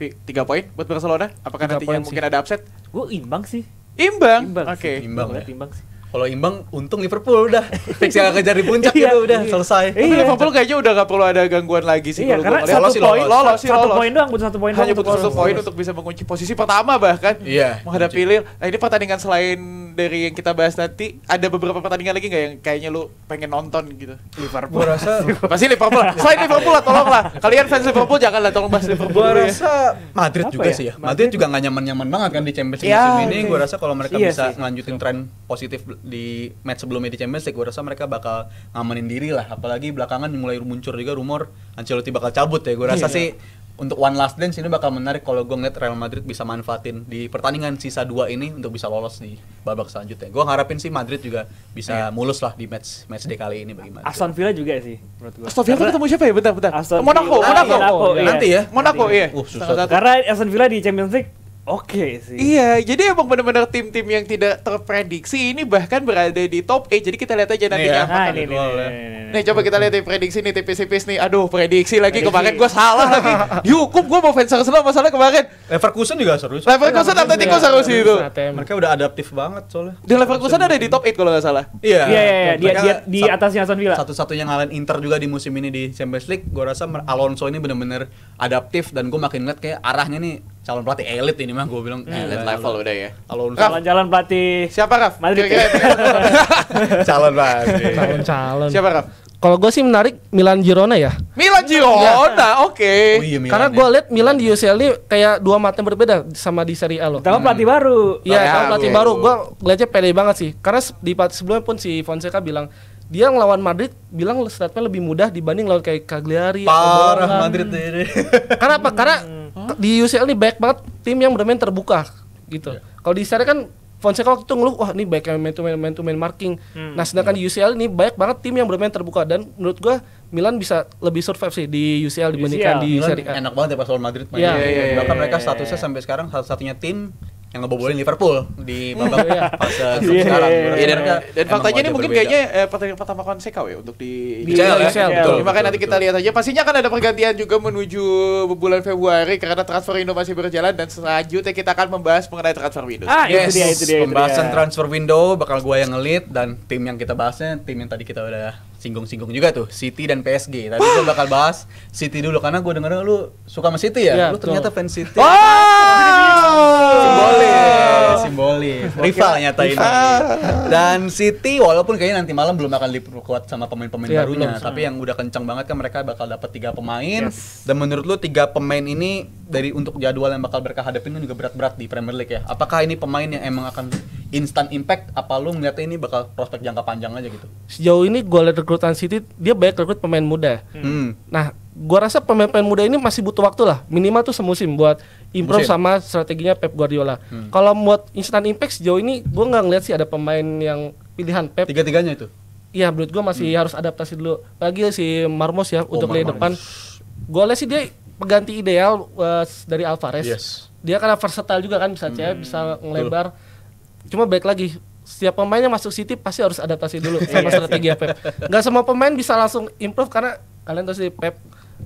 3 poin buat Barcelona. Apakah nantinya mungkin ada upset? Gue imbang sih. Imbang. Oke. Imbang ya. Imbang sih. Kalau imbang, untung Liverpool udah fix yang kejar di puncak gitu, udah selesai. Liverpool kayaknya udah gak perlu ada gangguan lagi sih. Iya, karena 1 poin lolos. 1 poin doang, butuh 1 poin doang. Hanya butuh 1 poin untuk bisa mengunci posisi pertama bahkan. Iya. Menghadapi Lille. Nah ini pertandingan selain dari yang kita bahas nanti, ada beberapa pertandingan lagi nggak yang kayaknya lu pengen nonton gitu? Liverpool. Gua rasa pasti Liverpool. Selain Liverpool lah, tolonglah. Kalian fans Liverpool janganlah tolong bahas Liverpool. Gua rasa Madrid juga sih ya. Madrid juga nggak nyaman-nyaman banget kan di Champions League musim ini. Gua rasa kalau mereka bisa ngelanjutin tren positif di match sebelumnya di Champions League, gua rasa mereka bakal ngamanin diri lah. Apalagi belakangan mulai muncul juga rumor Ancelotti bakal cabut ya. Gua rasa sih untuk one last dance ini bakal menarik kalau gue ngeliat Real Madrid bisa manfaatin di pertandingan sisa 2 ini untuk bisa lolos di babak selanjutnya. Gue ngarepin sih Madrid juga bisa mulus lah di match day kali ini bagi Madrid. Aston Villa juga sih menurut gue. Aston Villa ketemu siapa ya? Bentar. Monaco. Nanti ya. Monaco iya. Susah. Karena Aston Villa di Champions League oke sih. Iya, jadi emang benar-benar tim-tim yang tidak terprediksi ini bahkan berada di top 8. Jadi kita lihat aja nantinya apa. Nih coba kita lihat prediksi nih tipis-tipis nih. Aduh, prediksi lagi kemarin gue salah lagi. Dihukum gue mau fans Arsenal masalah kemarin. Leverkusen juga seru. Leverkusen Atletico seru sih itu. Mereka udah adaptif banget soalnya. Dan Leverkusen ada di top 8 kalau nggak salah. Iya. Dia di atasnya Aston Villa. Satu-satunya ngalahin Inter juga di musim ini di Champions League. Gue rasa Alonso ini benar-benar adaptif dan gue makin ngeliat kayak arahnya nih calon pelatih elit ini mah, gue bilang elite level udah ya. Alonso. Jalan pelatih. Siapa Raf? Madrid. Calon pelatih. Calon. Siapa Raf? Kalau gue sih menarik Milan Girona ya. Milan Girona, oke. Oh iya, Milan karena gue lihat Milan di UCL ini kayak 2 mata yang berbeda sama di Serie A loh. Tambah pelatih baru. Iya, pelatih baru. Gue lihatnya pede banget sih. Karena di sebelumnya pun si Fonseca bilang dia ngelawan Madrid bilang statementnya lebih mudah dibanding lawan kayak Cagliari. Parah Madrid ini. Karena apa? Karena di UCL ini banyak banget tim yang bermain terbuka gitu. Kalau di Serie kan Fonseca waktu itu ngeluh, wah ini baik yang main to main marking. Nah sedangkan di UCL ini banyak banget tim yang bermain terbuka dan menurut gua Milan bisa lebih survive sih di UCL dibandingkan di Serie A. Enak banget ya pas lawan Madrid main. Iya. Bahkan mereka statusnya sampai sekarang satu-satunya tim yang ngebobolin Liverpool di babak fase Iya, sekarang. iya, Iya, dan Emang faktanya ini wajah mungkin berbeda. kayaknya pertandingan pertama Konseka ya untuk di UCL ya? UCL, Betul. Makanya nanti kita lihat aja. Pastinya akan ada pergantian juga menuju bulan Februari karena transfer window masih berjalan dan selanjutnya kita akan membahas mengenai transfer window. Itu dia. Pembahasan transfer window bakal gua yang nge-lead dan tim yang kita bahasnya tim yang tadi kita udah singgung-singgung juga tuh, City dan PSG. Tapi gua bakal bahas City dulu karena gua denger lu suka sama City ya. Iya, Lu ternyata fans City. Simbolis. Rival nyata ini. Dan City walaupun kayaknya nanti malam belum akan diperkuat sama pemain-pemain Iya, barunya, belum. tapi yang udah kencang banget kan mereka bakal dapat 3 pemain. Yes. Dan menurut lu 3 pemain ini dari untuk jadwal yang bakal mereka hadapin itu juga berat-berat di Premier League ya. Apakah ini pemain yang emang akan instant impact, apa lu ngeliatnya ini bakal prospek jangka panjang aja gitu? Sejauh ini gue lihat rekrutan City, dia banyak rekrut pemain muda. Nah, gua rasa pemain-pemain muda ini masih butuh waktu lah, minimal tuh semusim buat improve Musim. sama strateginya Pep Guardiola. Kalau buat instant impact sejauh ini gua nggak ngeliat sih ada pemain yang pilihan Pep. Tiga-tiganya itu. Iya, menurut gua masih harus adaptasi dulu. Lagi si Marmos ya untuk lini depan. Gua lihat sih dia pengganti ideal dari Alvarez. Yes. Dia karena versatile juga kan, bisa cewek, bisa ngelebar. Cuma baik lagi, setiap pemain yang masuk City pasti harus adaptasi dulu sama strategi Pep. Nggak semua pemain bisa langsung improve karena kalian tahu sih Pep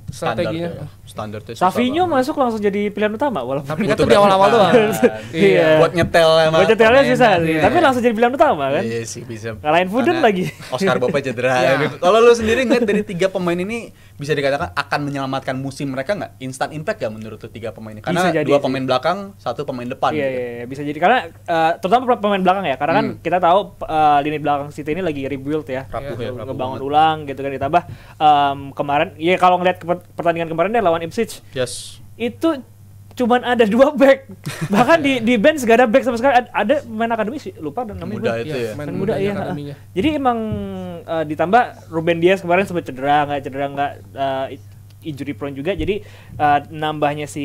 strateginya. Standarnya. Savinho masuk langsung jadi pilihan utama walaupun Tapi kan itu di awal-awal doang. Iya. Buat nyetel emang. Buat nyetelnya pemain. susah sih, Iya. tapi langsung jadi pilihan utama kan. Iya sih bisa. Ngalahin Foden Karena lagi. Oscar Bope cedera. Kalau lu sendiri ngeliat dari 3 pemain ini bisa dikatakan akan menyelamatkan musim mereka nggak? Instant impact ya menurut lu 3 pemain ini? Karena Bisa jadi 2 sih. pemain belakang, 1 pemain depan. Iya, gitu. iya, bisa jadi karena terutama pemain belakang ya, karena kan kita tahu lini belakang City ini lagi rebuild ya, Rapuh ya, rapuh ngebangun banget. ulang gitu kan, ditambah kemarin, ya kalau ngeliat pertandingan kemarin deh lawan Ipswich Yes. itu cuman ada 2 back, bahkan di bench gak ada back sama sekali, ada pemain akademi sih, lupa dan namanya Muda gue. itu ya. Pemain muda ya. akademinya. Jadi emang ditambah Ruben Dias kemarin sempat cedera nggak injury prone juga, jadi nambahnya si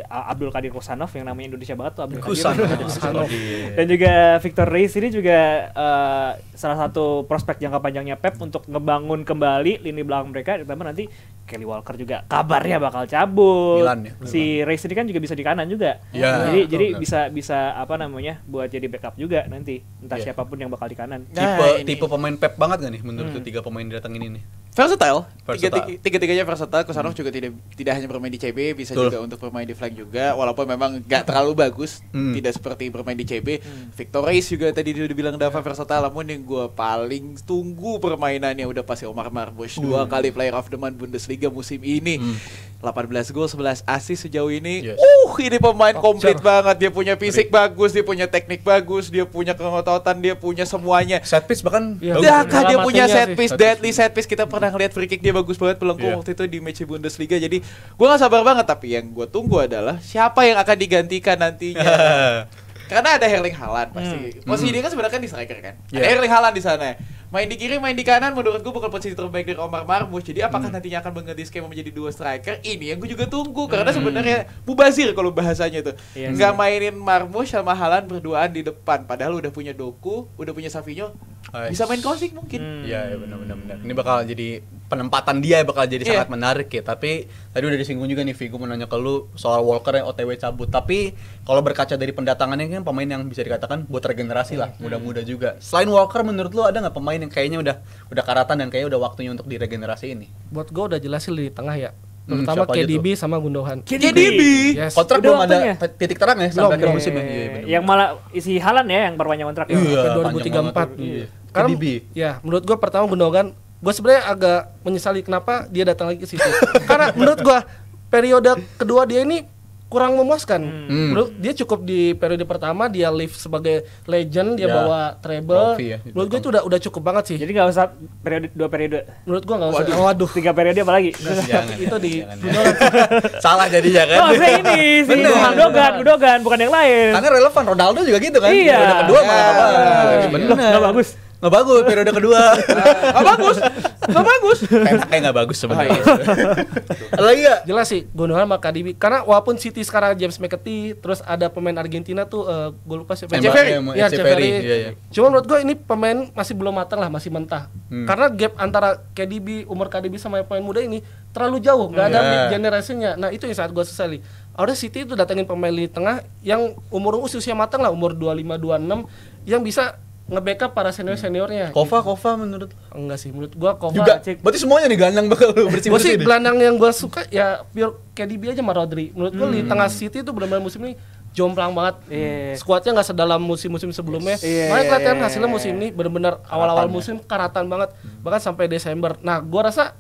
Abdul Qadir Kosanov yang namanya Indonesia banget tuh Abdul Qadir. Dan juga Victor Reis ini juga salah satu prospek jangka panjangnya Pep untuk ngebangun kembali lini belakang mereka, ditambah nanti Kelly Walker juga kabarnya bakal cabut. Milan ya? Si Reis ini kan juga bisa di kanan juga. Ya, Jadi betul, bisa apa namanya buat jadi backup juga nanti entah Iya. siapapun yang bakal di kanan. Tipe pemain Pep banget gak nih menurut lu 3 pemain didatengin ini? Versatile. Versatile. Tiga-tiganya versatile. Kusanov juga tidak hanya bermain di CB, bisa Betul. juga untuk bermain di flank juga. Walaupun memang nggak terlalu bagus, tidak seperti bermain di CB. Victor Reis juga tadi udah dibilang Dava versatile. Namun yang gue paling tunggu permainannya udah pasti Omar Marmoush, 2 kali Player of the Month Bundesliga musim ini. 18 gol, 11 assist sejauh ini. Yes. Ini pemain komplit banget. Dia punya fisik bagus, dia punya teknik bagus, dia punya kengototan, dia punya semuanya. Set piece bahkan Iya. bagus. Ya Bagus. kan dia punya Alamatnya set sih. piece, deadly set piece. Kita pernah ngeliat free kick dia bagus banget pelengkung Iya. waktu itu di match Bundesliga. Jadi gue gak sabar banget, tapi yang gue tunggu adalah siapa yang akan digantikan nantinya. Karena ada Erling Haaland pasti. Posisi dia kan sebenarnya kan di striker kan. Ada Yeah. Erling Haaland di sana. Main di kiri, main di kanan, menurut gue bukan posisi terbaik dari Omar Marmoush. Jadi apakah nantinya akan mengganti skema menjadi 2 striker? Ini yang gue juga tunggu. Karena sebenarnya mubazir kalau bahasanya tuh. Iya Nggak sih. mainin Marmoush sama Haaland berduaan di depan. Padahal udah punya Doku, udah punya Savinho. Bisa main crossing mungkin. Iya, ya, benar. Ini bakal jadi penempatan dia bakal jadi Iya. sangat menarik ya. Tapi tadi udah disinggung juga nih Vigo mau nanya ke lu soal Walker yang OTW cabut. Tapi kalau berkaca dari pendatangannya kan pemain yang bisa dikatakan buat regenerasi lah, muda-muda juga. Selain Walker menurut lu ada nggak pemain yang kayaknya udah karatan dan kayaknya udah waktunya untuk diregenerasi ini? Buat gue udah jelas sih di tengah ya. Terutama siapa aja KDB sama Gundogan. KDB. Yes. Kontrak Udah belum ada waktunya. titik terang ya sampai akhir Belum. musim ya. Iya, bener. Yang malah isi Haaland ya yang perpanjang kontrak ya. Iya, Sampai panjang 2034. banget. Iya. Karena KDB. ya menurut gue pertama Gundogan, gue sebenarnya agak menyesali kenapa dia datang lagi ke situ. Karena menurut gue periode kedua dia ini kurang memuaskan. Menurut dia cukup di periode pertama dia live sebagai legend, dia Ya. bawa treble. Trophy ya, Menurut gue itu udah cukup banget sih. Jadi nggak usah periode 2 periode. Menurut gue nggak usah. Waduh. 3 periode apalagi. Jangan, Itu di jangan. Salah jadinya kan. Oh, maksudnya ini si Gundogan bukan yang lain. Karena relevan Ronaldo juga gitu kan. Iya. Udah kedua malah Ya. bagus. Loh, nggak bagus. Nggak bagus periode kedua. Nggak bagus. Penaknya nggak bagus sebenarnya. Oh, Ada lagi nggak? Jelas sih Gundogan sama KDB karena walaupun City sekarang James McAtee terus ada pemain Argentina tuh gue lupa siapa. Echeverri. Echeverri. Iya. Cuma menurut gue ini pemain masih belum matang lah, masih mentah. Karena gap antara KDB, umur KDB sama pemain muda ini terlalu jauh, nggak ada mid generasinya. Nah itu yang saat gue sesali. Harusnya City itu datengin pemain lini tengah yang usia matang lah, umur 25-26 yang bisa nge-backup para seniornya. Kova menurut Enggak sih, menurut gua Kova juga. Berarti semuanya nih gelandang bakal bersih-bersih. Gua sih nih. gelandang yang gua suka ya pure KDB aja sama Rodri. Menurut gua di tengah City itu benar-benar musim ini jomplang banget. Skuadnya nggak sedalam musim-musim sebelumnya. Makanya kelihatan hasilnya musim ini benar-benar awal-awal musim karatan banget. Bahkan sampai Desember. Nah, gua rasa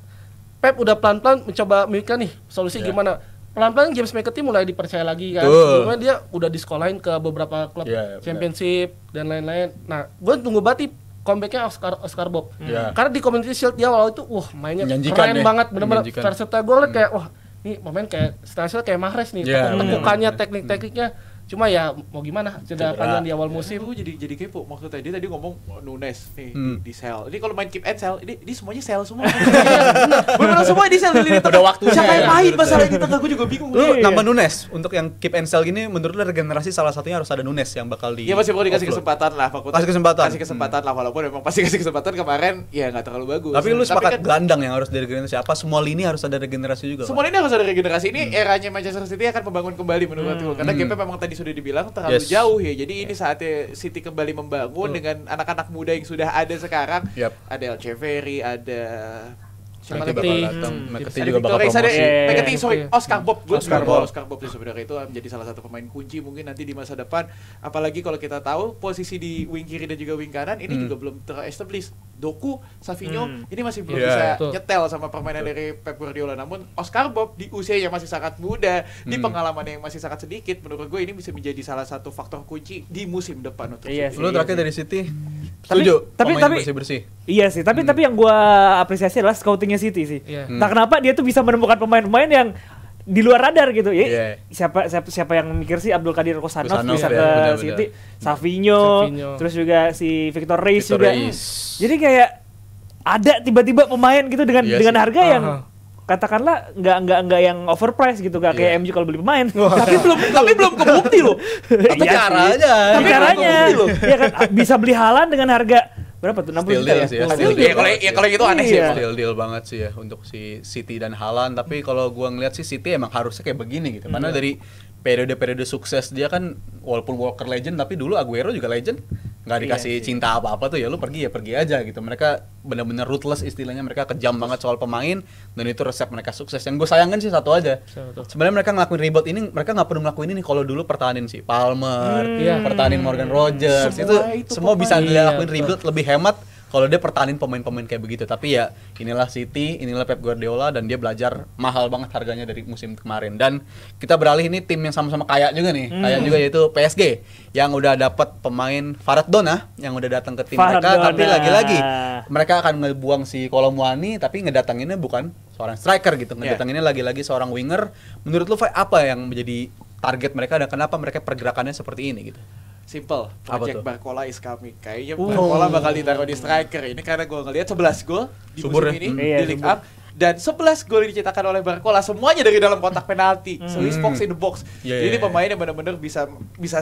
Pep udah pelan-pelan mencoba memikirkan nih solusi gimana. Pelan-pelan James McAtee mulai dipercaya lagi kan. Sebelumnya dia udah disekolahin ke beberapa klub championship dan lain-lain. Nah, gue tunggu banget comebacknya Oscar Bob. Karena di Community Shield dia awal itu mainnya keren banget, bener-bener versatile. Gue liat kayak wah, nih pemain kayak style kayak Mahrez nih, tekukannya, teknik-tekniknya. Cuma ya mau gimana, cedera panjang di awal musim. Gue jadi kepo maksudnya dia tadi ngomong Nunes nih di sell. Ini kalau main keep and sell, ini semuanya sell semua. Benar semua di sell di lini tengah. Udah waktunya. Siapa yang main masalah ini tengah gue juga bingung. Lu nambah Nunes untuk yang keep and sell gini, menurut lu regenerasi salah satunya harus ada Nunes yang bakal di. Ya masih perlu dikasih kesempatan lah, fakultas. Kasih kesempatan lah, walaupun memang pasti kasih kesempatan kemarin ya nggak terlalu bagus. Tapi lu sepakat gelandang yang harus diregenerasi apa? Semua lini harus ada regenerasi juga. Semua lini harus ada regenerasi. Ini eranya Manchester City akan membangun kembali menurut gue karena GP memang tadi sudah dibilang terlalu jauh ya. Jadi ini saatnya City kembali membangun dengan anak-anak muda yang sudah ada sekarang. Ada Echeverri, ada McAtee juga bakal promosi. Oscar Bob sih sebenarnya itu menjadi salah satu pemain kunci mungkin nanti di masa depan. Apalagi kalau kita tahu posisi di wing kiri dan juga wing kanan ini juga belum ter-establish. Doku, Savinho ini masih belum bisa nyetel sama permainan dari Pep Guardiola. Namun Oscar Bob di usianya masih sangat muda, di pengalaman yang masih sangat sedikit, menurut gue ini bisa menjadi salah satu faktor kunci di musim depan untuk City. Lu terakhir dari City setuju tapi bersih-bersih. Iya sih, tapi yang gua apresiasi adalah scoutingnya City sih. Nah, kenapa dia tuh bisa menemukan pemain-pemain yang di luar radar gitu ya. Siapa yang mikir sih Abdul Qadir Kosanov bisa ke City, Savinho, terus juga si Victor Reis juga. Jadi kayak ada tiba-tiba pemain gitu dengan harga yang katakanlah nggak yang overpriced gitu, gak kayak MU kalau beli pemain. tapi belum kebukti loh. Tapi caranya. Ya kan bisa beli Haaland dengan harga berapa tuh? 60 juta ya? Kalau itu aneh sih. Deal banget sih ya untuk si City dan Haaland. Tapi kalau gua ngeliat sih City emang harusnya kayak begini gitu. Karena dari periode-periode sukses dia kan walaupun Walker legend tapi dulu Aguero juga legend. Nggak dikasih cinta apa-apa tuh ya lu pergi aja gitu. Mereka benar-benar ruthless istilahnya, mereka kejam banget soal pemain dan itu resep mereka sukses. Yang gue sayangkan sih satu aja. Sebenarnya mereka ngelakuin rebuild ini, mereka nggak perlu ngelakuin ini kalau dulu pertahanin si Palmer, pertahanin Morgan Rogers, itu semua bisa dilakuin rebuild lebih hemat kalau dia pertahanin pemain-pemain kayak begitu. Tapi ya inilah City, inilah Pep Guardiola dan dia belajar mahal banget harganya dari musim kemarin. Dan kita beralih ini tim yang sama-sama kaya juga nih. Kaya juga yaitu PSG yang udah dapat pemain Maradona yang udah datang ke tim mereka, tapi lagi-lagi mereka akan ngebuang si Kolomuani tapi ngedatanginnya bukan seorang striker gitu. Ngedatanginnya lagi-lagi seorang winger. Menurut lu apa yang menjadi target mereka dan kenapa mereka pergerakannya seperti ini gitu? Simple, Project Barcola is coming. Kayaknya Barcola bakal ditaruh di striker ini karena gue ngelihat 11 gol di musim ini di League Up. Dan 11 gol dicetakkan oleh Barcola semuanya dari dalam kotak penalti. Swiss box in the box. Jadi ini pemain yang benar-benar bisa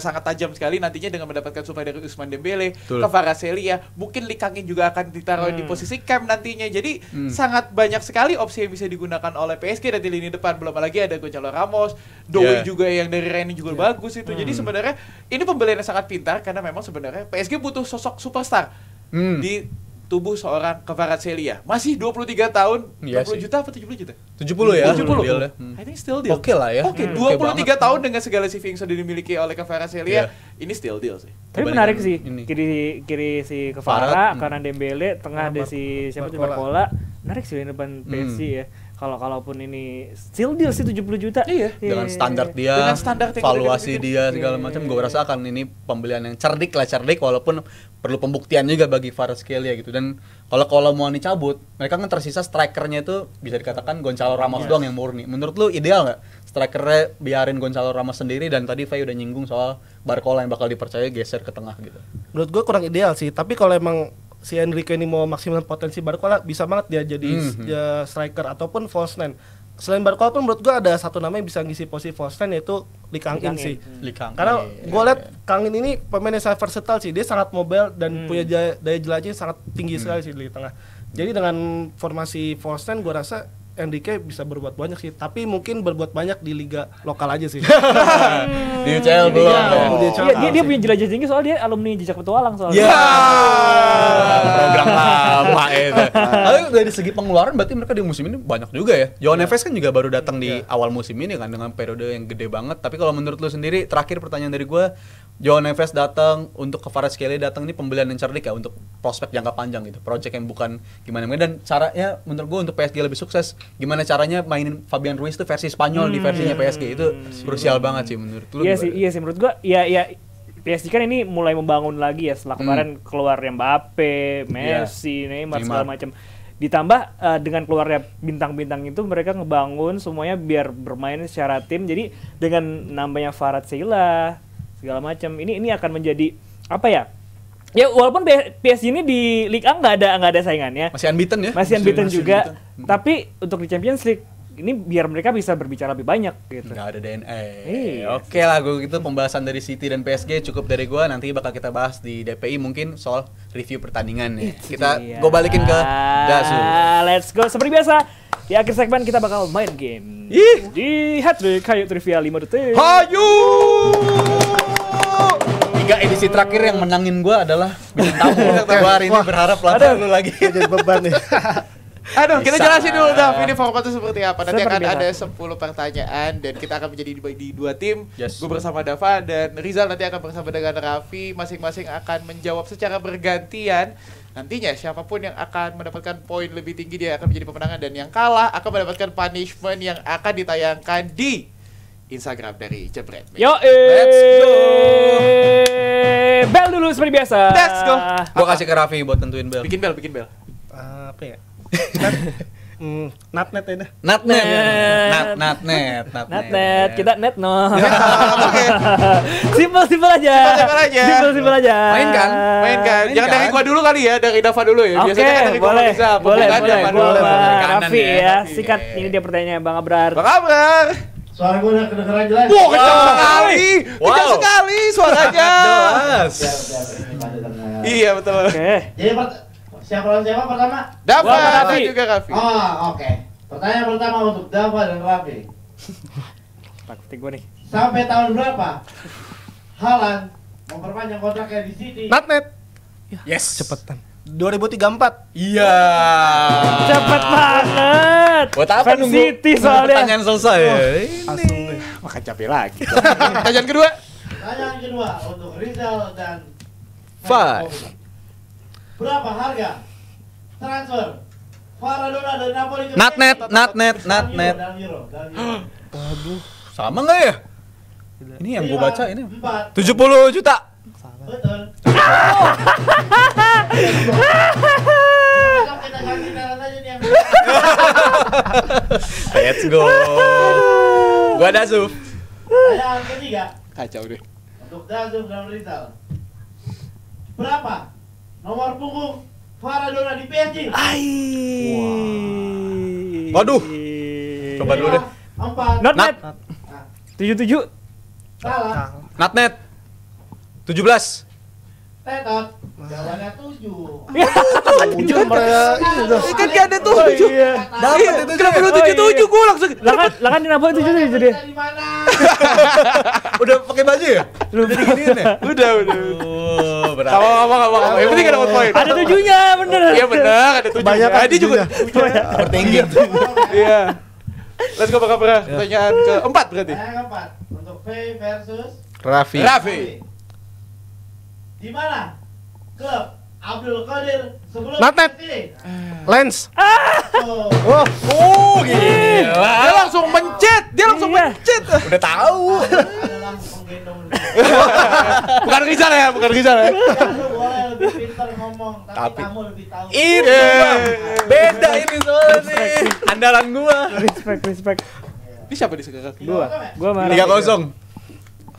sangat tajam sekali nantinya dengan mendapatkan supply dari Ousmane Dembele, Kvaratskhelia, mungkin Lee Kang-in juga akan ditaruh di posisi cam nantinya. Jadi sangat banyak sekali opsi yang bisa digunakan oleh PSG dan di lini depan. Belum lagi ada Gonzalo Ramos, Doué juga yang dari Rennes juga bagus itu. Jadi sebenarnya ini pembelian yang sangat pintar karena memang sebenarnya PSG butuh sosok superstar di tubuh seorang Kvaratskhelia. Masih 23 tahun, 20 juta apa 70 juta? 70 ya. 70. I think still deal. Oke lah ya. Oke, 23 tahun dengan segala CV yang sudah dimiliki oleh Kvaratskhelia, ini still deal sih. Tapi menarik sih. Kiri si Kvara, kanan Dembele, tengah ada si siapa tuh Barcola. Menarik sih di depan PSG ya. Kalaupun ini still deal sih 70 juta. Iya. Dengan standar dia, valuasi dia segala macam, gue rasa akan ini pembelian yang cerdik walaupun perlu pembuktian juga bagi Kvaratskhelia gitu. Dan kalau mau dicabut, mereka kan tersisa strikernya itu bisa dikatakan Gonzalo Ramos doang yang murni. Menurut lu ideal nggak strikernya biarin Gonzalo Ramos sendiri dan tadi Faye udah nyinggung soal Barcola yang bakal dipercaya geser ke tengah gitu? Menurut gue kurang ideal sih. Tapi kalau emang si Enrique ini mau maksimal potensi Barcola, bisa banget dia jadi striker ataupun false nine. Selain Barcola pun menurut gua ada satu nama yang bisa ngisi posisi false nine, yaitu Lee Kang-in sih. Karena gua lihat Kang-in ini pemain yang sangat versatile sih. Dia sangat mobile dan punya daya jelajah yang sangat tinggi sekali sih di tengah. Jadi dengan formasi false nine gua rasa Enrique bisa berbuat banyak sih, tapi mungkin berbuat banyak di liga lokal aja sih. Di UCL belum. Iya, dia punya jelajah tinggi soalnya dia alumni Jejak Petualang soalnya. Ya. Program lama itu. Lalu dari segi pengeluaran berarti mereka di musim ini banyak juga ya. Joao Neves kan juga baru datang di awal musim ini kan dengan periode yang gede banget. Tapi kalau menurut lu sendiri, terakhir pertanyaan dari gue, Joao Neves datang untuk Kvaratskhelia datang ini pembelian yang cerdik ya untuk prospek jangka panjang gitu. Project yang bukan gimana-gimana, dan caranya menurut gue untuk PSG lebih sukses, gimana caranya mainin Fabian Ruiz itu versi Spanyol di versinya PSG itu krusial banget sih menurut lu. Iya sih menurut gue ya PSG kan ini mulai membangun lagi ya setelah kemarin keluar Mbappe, Messi, Neymar segala macam. Ditambah dengan keluarnya bintang-bintang itu mereka ngebangun semuanya biar bermain secara tim. Jadi dengan nambahnya Kvaratskhelia segala macam ini akan menjadi apa ya? Ya walaupun PSG ini di Ligue 1 nggak ada saingannya. Masih unbeaten ya? Masih unbeaten juga. Tapi untuk di Champions League ini biar mereka bisa berbicara lebih banyak gitu. Nggak ada DNA. Iya. Oke lah, gue gitu pembahasan dari City dan PSG cukup dari gue. Nanti bakal kita bahas di DPI mungkin soal review pertandingan nih. Gue balikin ke Dasu. Let's go. Seperti biasa di akhir segmen kita bakal main game. Di Hat-Trick Hayu Trivia 5 detik. Hayu! 3 edisi terakhir yang menangin gue adalah bintang tamu. Gue hari ini berharap lawan lu lagi. Jadi beban nih. Aduh, kita jelasin dulu Dav, ini formatnya seperti apa. Nanti akan ada 10 pertanyaan dan kita akan menjadi di 2 tim. Gue bersama Dava dan Rizal nanti akan bersama dengan Raffi. Masing-masing akan menjawab secara bergantian. Nantinya siapapun yang akan mendapatkan poin lebih tinggi dia akan menjadi pemenangan, dan yang kalah akan mendapatkan punishment yang akan ditayangkan di Instagram dari Jebret. Let's go. Bel dulu seperti biasa. Let's go. Gue kasih ke Raffi buat tentuin bel. Bikin bel. Apa ya? Natnet ya dah. Natnet. Kita net no. Simpel aja. Simpel aja. Main kan? Jangan dari gua dulu kali ya, dari Dava dulu ya. Biasanya kan dari gua bisa. Boleh. Raffi ya. Sikat, ini dia pertanyaannya Bang Abrar. Bang Abrar. Suara gue udah kedengeran jelas. Wah, kencang sekali. Kencang sekali suaranya. Jelas. Iya, betul. Jadi siapa pertama? Dava dan juga Raffi. Oh, oke. Pertanyaan pertama untuk Dava dan Raffi. Takut gue nih. Sampai tahun berapa Haaland memperpanjang kontraknya di City? Natnet. Yes. Cepetan. 2034. Iya. Cepet banget. Buat apa Fan nunggu City soalnya. pertanyaan selesai? Langsung. Makan capek lagi. Pertanyaan kedua. Pertanyaan kedua untuk Rizal dan Fai. berapa harga transfer Maradona dari Napoli ke Natnet. dalam euro. Waduh. Sama nggak ya? Ini yang gue baca ini 4. 70 juta. Betul. Kita ganti talent aja nih yang Let's go. Gua ada Zuf. pertanyaan ketiga Kacau deh. untuk Dazum dan Rizal. Berapa nomor punggung Maradona di PSG? Waduh. Coba dulu deh. 4. Not net. Nah, 77. salah. Natnet. 17. Tetot. Jawabannya 7. Kan gak ada 7. Dapat itu. Kenapa lu 77? Gue langsung. Lah kan di Napoli 77 jadi. Di mana? Udah pakai baju ya? Udah diginiin ya? Udah. Oh, berarti. Apa. Yang penting ada poin. Ada 7-nya, bener. Iya benar, ada 7. Banyak kan Dia juga. Tertinggi. Iya. Let's go Bang Abrar. Pertanyaan keempat berarti. Pertanyaan keempat untuk V versus Raffi. Raffi. di mana klub Abdul Qadir sebelum Natnet. ini? Lens. Oh, Oh, gila. Dia langsung mencet. Iya. Udah tahu. adalah menggendong. Bukan Rizal ya. Kamu boleh lebih pintar ngomong, tapi kamu lebih tahu. Itu Bang. Beda ini soalnya nih. Andalan gua. Respect. Ini siapa di sekarang? Gua marah. 3-0.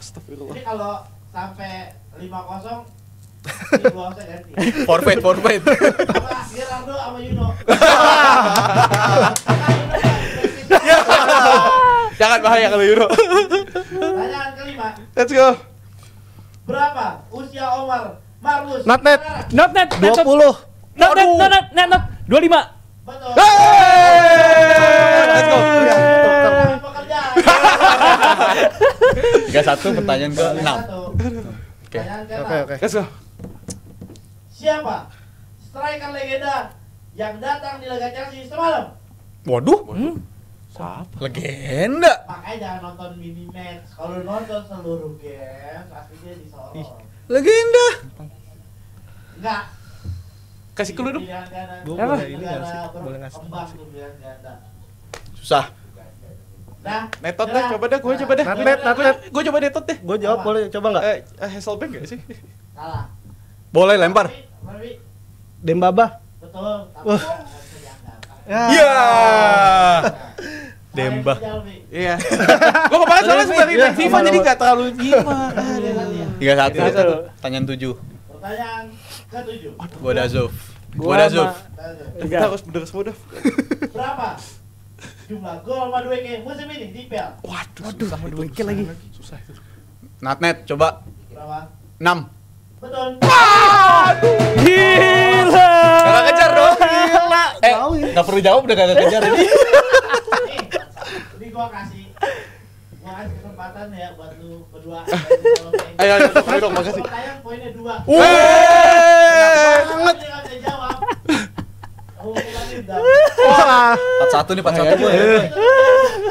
Astagfirullah. Jadi kalau sampai 5-0 Ini gua usah ganti. Forfeit. Apa Gerardo sama Yuno? Jangan bahaya kalau Euro. Pertanyaan kelima. Let's go. Berapa usia Omar Marlus? Not net. Not net. 20. Not 25. Betul. Let's go. Lapangan pekerjaan. 31 pertanyaan ke-6. Pertanyaan ke-6. Oke. Let's go. Siapa striker legenda yang datang di laga Chelsea semalam? Waduh, Siapa? legenda. Makanya jangan nonton mini match. Kalau nonton seluruh game, pasti dia disorot. Legenda. Enggak. Kasih clue dong. Pilihan ganda. Gua Apa? boleh ini nggak sih? Boleh ngasih. Berkembang tuh pilihan ganda. Susah. Nah, Netot deh, coba deh, gue coba deh. Not. Gue coba netot deh. Gue jawab boleh coba nggak? Hasselbank gak sih? Salah. Boleh lempar. Marwi, Dembaba. betul. Tapi Wah. nggak bisa dianggap. Iya. Mana Demba. yang jauh, Wi? Iya. Gue kemarin soalnya suka review FIFA jadi gak terlalu nyimak. Dia nanti ya. 31. Pertanyaan 7. Pertanyaan ke-7. Godazov. Gua Godazov. Kita harus bener semua dah. Berapa jumlah gol Madueke musim ini di PL? Waduh, sama dua lagi. Susah itu. Natnet coba Berapa? 6. Betul. Gila. Kakak kejar dong. Gila. Enggak perlu jawab udah kakak kejar ini. Ini gua kasih kesempatan ya buat lu berdua. Ayo, dong, makasih. Pertanyaan poinnya 2. Banget. Dia nggak bisa jawab. Hukumannya udah. Wah. 41 nih 41 gue.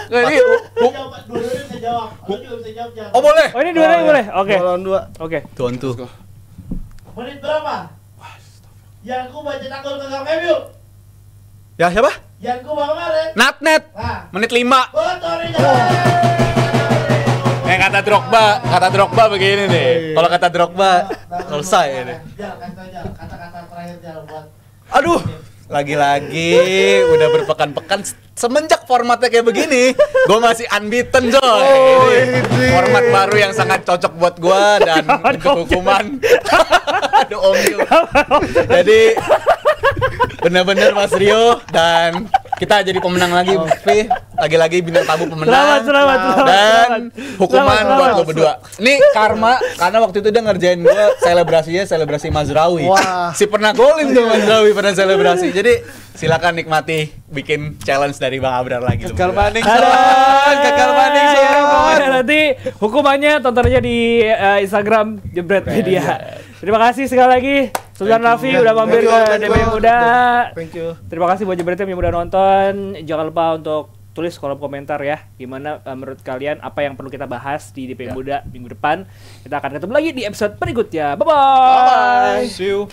Nggak, ini Dua-duanya bisa jawab. Lu juga bisa jawab, Jang. Oh boleh. Oh ini dua lagi boleh. Oke. Lawan 2. Oke. Tuan tuh. Menit berapa? Yang ku baca gol ke gawang MU. Ya siapa? Yang ku bawa kemarin. Natnet. Nah, Menit 5. betul nih. Kata Drogba begini nih. Kalau kata Drogba selesai ini. Jal, kasih tau, Jal. Kata-kata terakhir Jal buat Aduh, lagi-lagi udah berpekan-pekan semenjak formatnya kayak begini, gue masih unbeaten coy. Ini format baru yang sangat cocok buat gue dan untuk hukuman. Aduh Om Yu. Jadi bener-bener Mas Rio dan kita jadi pemenang lagi, Vi. Lagi-lagi bintang tamu pemenang. Selamat. Dan hukuman Selamat. buat lo berdua. Ini karma karena waktu itu dia ngerjain gue selebrasi Mazraoui. Wah. Si pernah golin tuh Mazraoui pernah selebrasi. Jadi silakan nikmati bikin challenge dari Bang Abrar lagi. lo Kekal berdua. maning son, kekal maning son. Nanti hukumannya tonton aja di Instagram Jebret Media. Terima kasih sekali lagi Sultan Raffi udah mampir ke DP Muda. Thank you. Terima kasih buat Jebretnya yang udah nonton. Jangan lupa untuk tulis kolom komentar ya, gimana menurut kalian apa yang perlu kita bahas di DP Muda minggu depan. Kita akan ketemu lagi di episode berikutnya. Bye bye. See you.